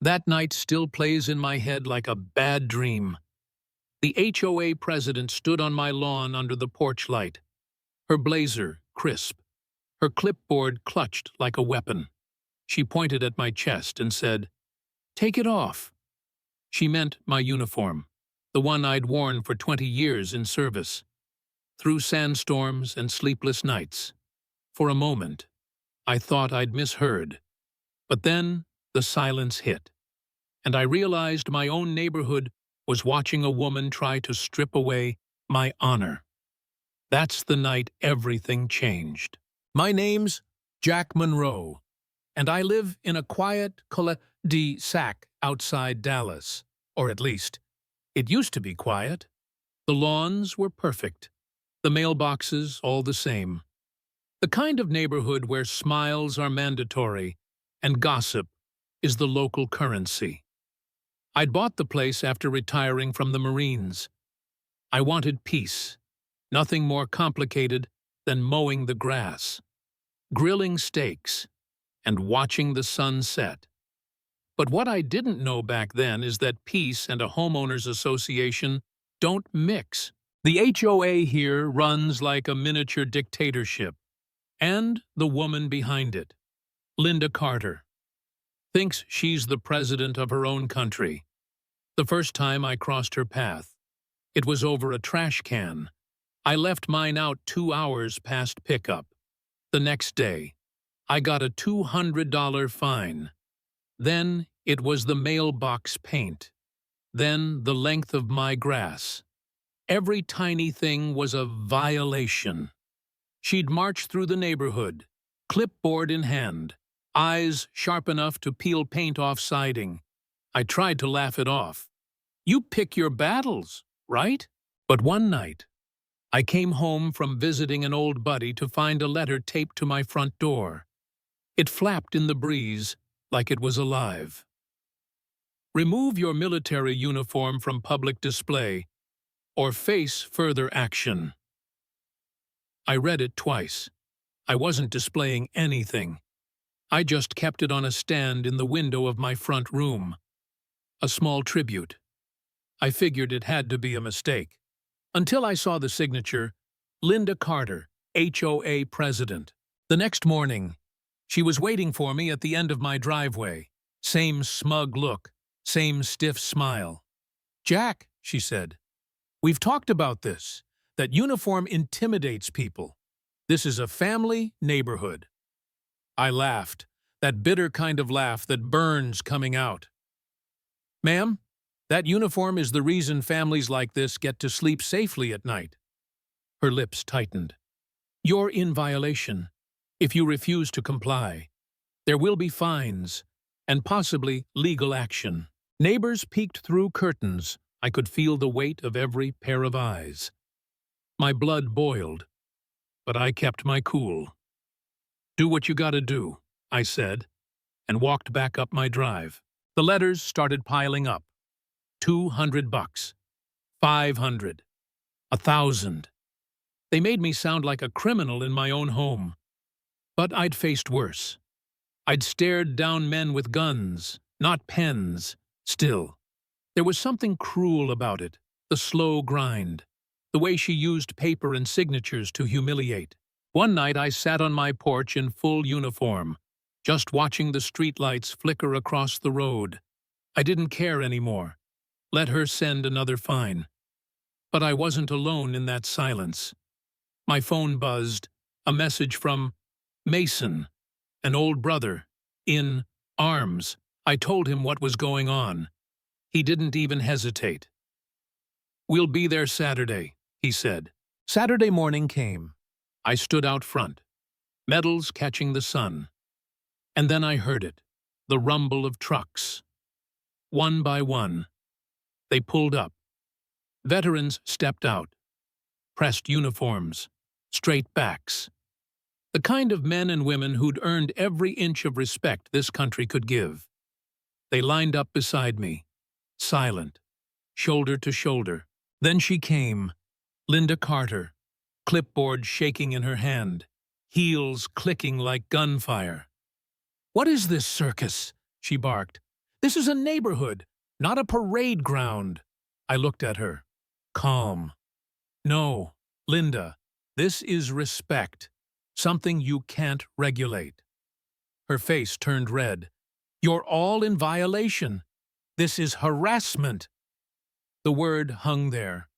That night still plays in my head like a bad dream. The HOA president stood on my lawn under the porch light, her blazer crisp, her clipboard clutched like a weapon. She pointed at my chest and said, "Take it off." She meant my uniform, the one I'd worn for 20 years in service. Through sandstorms and sleepless nights. For a moment, I thought I'd misheard. But then the silence hit, and I realized my own neighborhood was watching a woman try to strip away my honor. That's the night everything changed. My name's Jack Monroe, and I live in a quiet cul-de-sac outside Dallas. Or at least, it used to be quiet. The lawns were perfect. The mailboxes all the same. The kind of neighborhood where smiles are mandatory and gossip is the local currency. I'd bought the place after retiring from the Marines. I wanted peace, nothing more complicated than mowing the grass, grilling steaks, and watching the sun set. But what I didn't know back then is that peace and a homeowners association don't mix. The HOA here runs like a miniature dictatorship, and the woman behind it, Linda Carter, thinks she's the president of her own country. The first time I crossed her path, it was over a trash can. I left mine out 2 hours past pickup. The next day, I got a $200 fine. Then it was the mailbox paint. Then the length of my grass. Every tiny thing was a violation. She'd march through the neighborhood, clipboard in hand, eyes sharp enough to peel paint off siding. I tried to laugh it off. You pick your battles, right? But one night, I came home from visiting an old buddy to find a letter taped to my front door. It flapped in the breeze like it was alive. Remove your military uniform from public display, or face further action. I read it twice. I wasn't displaying anything. I just kept it on a stand in the window of my front room. A small tribute. I figured it had to be a mistake. Until I saw the signature, Linda Carter, HOA president. The next morning, she was waiting for me at the end of my driveway. Same smug look, same stiff smile. "Jack," she said, "we've talked about this, that uniform intimidates people. This is a family neighborhood." I laughed, that bitter kind of laugh that burns coming out. "Ma'am, that uniform is the reason families like this get to sleep safely at night." Her lips tightened. "You're in violation. If you refuse to comply, there will be fines and possibly legal action." Neighbors peeked through curtains. I could feel the weight of every pair of eyes. My blood boiled, but I kept my cool. "Do what you gotta do," I said, and walked back up my drive. The letters started piling up. $200, $500, $1,000. They made me sound like a criminal in my own home. But I'd faced worse. I'd stared down men with guns, not pens. Still, there was something cruel about it, the slow grind, the way she used paper and signatures to humiliate. One night I sat on my porch in full uniform, just watching the streetlights flicker across the road. I didn't care anymore. Let her send another fine. But I wasn't alone in that silence. My phone buzzed, a message from Mason, an old brother, in arms. I told him what was going on. He didn't even hesitate. "We'll be there Saturday," he said. Saturday morning came. I stood out front, medals catching the sun. And then I heard it, the rumble of trucks. One by one, they pulled up. Veterans stepped out, pressed uniforms, straight backs. The kind of men and women who'd earned every inch of respect this country could give. They lined up beside me, silent, shoulder to shoulder. Then she came, Linda Carter, clipboard shaking in her hand, heels clicking like gunfire. "What is this circus?" she barked. This is a neighborhood, not a parade ground. I looked at her. Calm. No, Linda, this is respect. Something you can't regulate. Her face turned red. You're all in violation. This is harassment. The word hung there.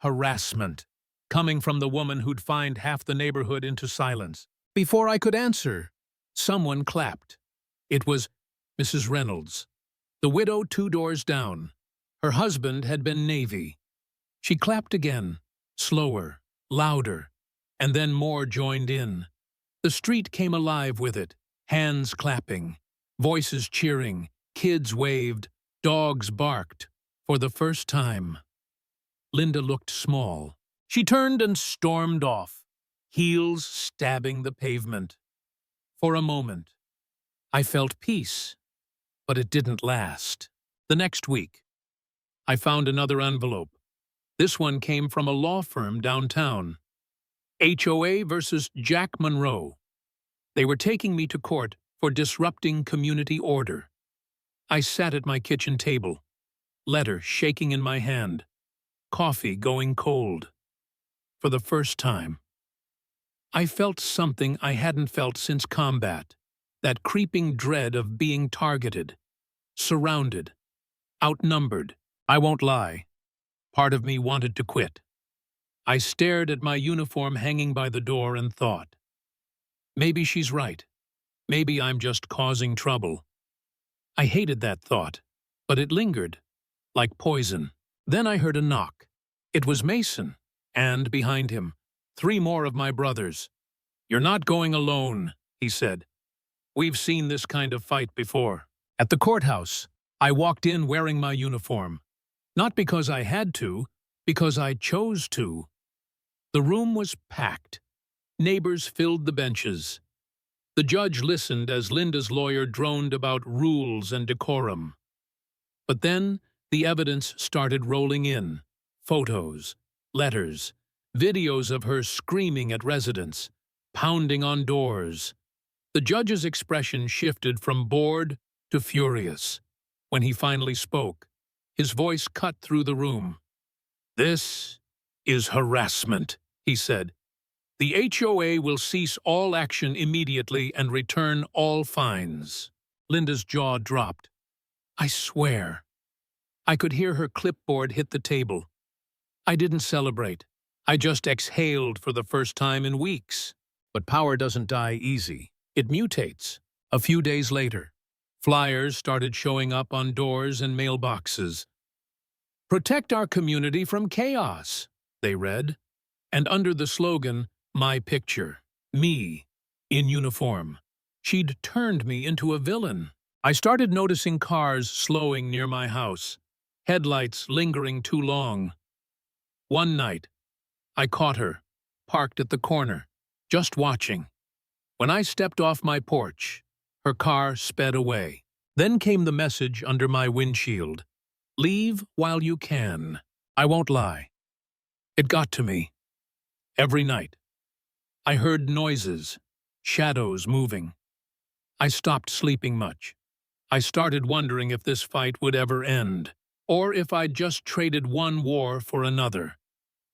Harassment. Coming from the woman who'd fined half the neighborhood into silence. Before I could answer, someone clapped. It was Mrs. Reynolds, the widow 2 doors down. Her husband had been Navy. She clapped again, slower, louder, and then more joined in. The street came alive with it, hands clapping, voices cheering, kids waved, dogs barked. For the first time, Linda looked small. She turned and stormed off, heels stabbing the pavement. For a moment, I felt peace, but it didn't last. The next week, I found another envelope. This one came from a law firm downtown. HOA versus Jack Monroe. They were taking me to court for disrupting community order. I sat at my kitchen table, letter shaking in my hand, coffee going cold. For the first time, I felt something I hadn't felt since combat, that creeping dread of being targeted, surrounded, outnumbered. I won't lie. Part of me wanted to quit. I stared at my uniform hanging by the door and thought, maybe she's right. Maybe I'm just causing trouble. I hated that thought, but it lingered, like poison. Then I heard a knock. It was Mason, and behind him, 3 more of my brothers. You're not going alone, he said. We've seen this kind of fight before. At the courthouse, I walked in wearing my uniform. Not because I had to, because I chose to. The room was packed. Neighbors filled the benches. The judge listened as Linda's lawyer droned about rules and decorum. But then the evidence started rolling in. Photos, letters, videos of her screaming at residents, pounding on doors. The judge's expression shifted from bored to furious. When he finally spoke, his voice cut through the room. This is harassment, he said. The HOA will cease all action immediately and return all fines. Linda's jaw dropped. I swear. I could hear her clipboard hit the table. I didn't celebrate. I just exhaled for the first time in weeks. But power doesn't die easy. It mutates. A few days later, flyers started showing up on doors and mailboxes. Protect our community from chaos, they read. And under the slogan, my picture, me, in uniform. She'd turned me into a villain. I started noticing cars slowing near my house, headlights lingering too long. One night, I caught her, parked at the corner, just watching. When I stepped off my porch, her car sped away. Then came the message under my windshield. Leave while you can. I won't lie. It got to me. Every night. I heard noises, shadows moving. I stopped sleeping much. I started wondering if this fight would ever end, or if I'd just traded one war for another.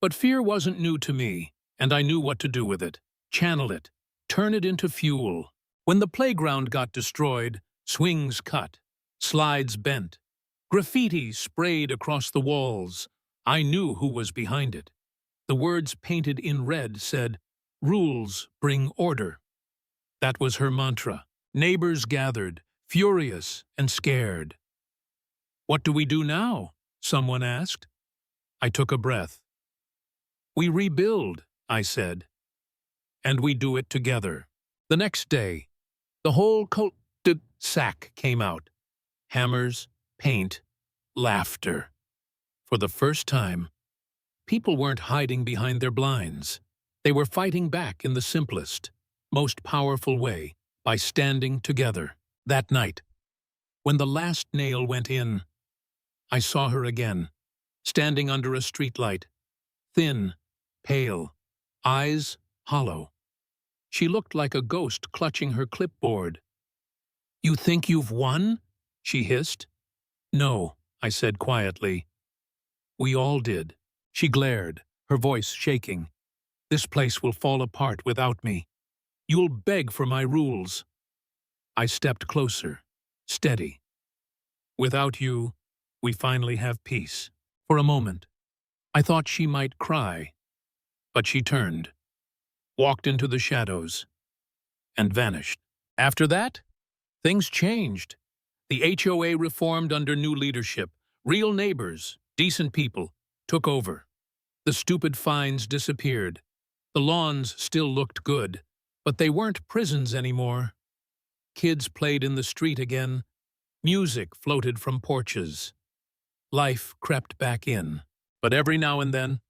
But fear wasn't new to me, and I knew what to do with it. Channel it, turn it into fuel. When the playground got destroyed, swings cut, slides bent, graffiti sprayed across the walls, I knew who was behind it. The words painted in red said, "Rules bring order." That was her mantra. Neighbors gathered, furious and scared. What do we do now? Someone asked. I took a breath. We rebuild, I said. And we do it together. The next day, the whole cul-de-sac came out. Hammers, paint, laughter. For the first time, people weren't hiding behind their blinds. They were fighting back in the simplest, most powerful way, by standing together. That night, when the last nail went in, I saw her again, standing under a streetlight, thin, pale, eyes hollow. She looked like a ghost clutching her clipboard. You think you've won? she hissed. No, I said quietly. We all did. She glared, her voice shaking. This place will fall apart without me. You'll beg for my rules. I stepped closer, steady. Without you, we finally have peace. For a moment, I thought she might cry, but she turned, walked into the shadows, and vanished. After that, things changed. The HOA reformed under new leadership. Real neighbors, decent people, took over. The stupid fines disappeared. The lawns still looked good, but they weren't prisons anymore. Kids played in the street again. Music floated from porches. Life crept back in. But every now and then,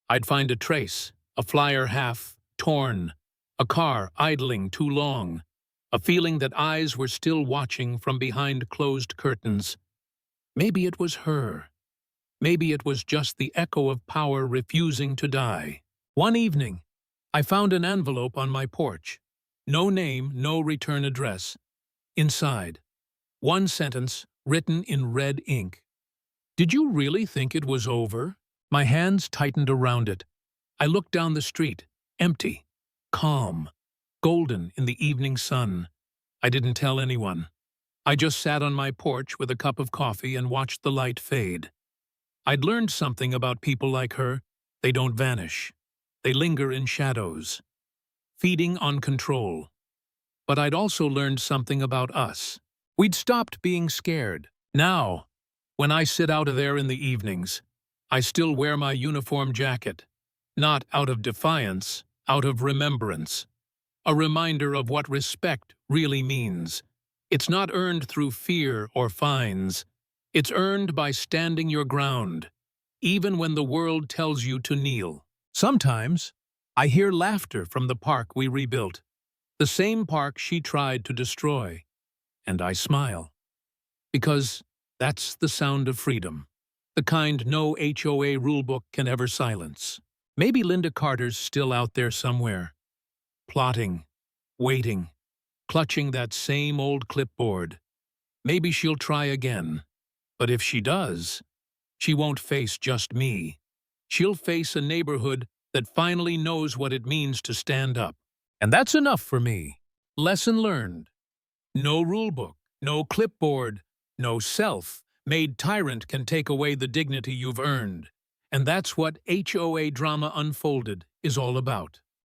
I'd find a trace, a flyer half torn, a car idling too long, a feeling that eyes were still watching from behind closed curtains. Maybe it was her. Maybe it was just the echo of power refusing to die. One evening, I found an envelope on my porch. No name, no return address. Inside, one sentence written in red ink. Did you really think it was over? My hands tightened around it. I looked down the street, empty, calm, golden in the evening sun. I didn't tell anyone. I just sat on my porch with a cup of coffee and watched the light fade. I'd learned something about people like her. They don't vanish. They linger in shadows, feeding on control. But I'd also learned something about us. We'd stopped being scared. Now, when I sit out there in the evenings, I still wear my uniform jacket, not out of defiance, out of remembrance. A reminder of what respect really means. It's not earned through fear or fines. It's earned by standing your ground, even when the world tells you to kneel. Sometimes, I hear laughter from the park we rebuilt, the same park she tried to destroy, and I smile. Because that's the sound of freedom, the kind no HOA rulebook can ever silence. Maybe Linda Carter's still out there somewhere, plotting, waiting, clutching that same old clipboard. Maybe she'll try again. But if she does, she won't face just me. She'll face a neighborhood that finally knows what it means to stand up. And that's enough for me. Lesson learned. No rulebook, no clipboard, no self-made tyrant can take away the dignity you've earned. And that's what HOA drama unfolded is all about.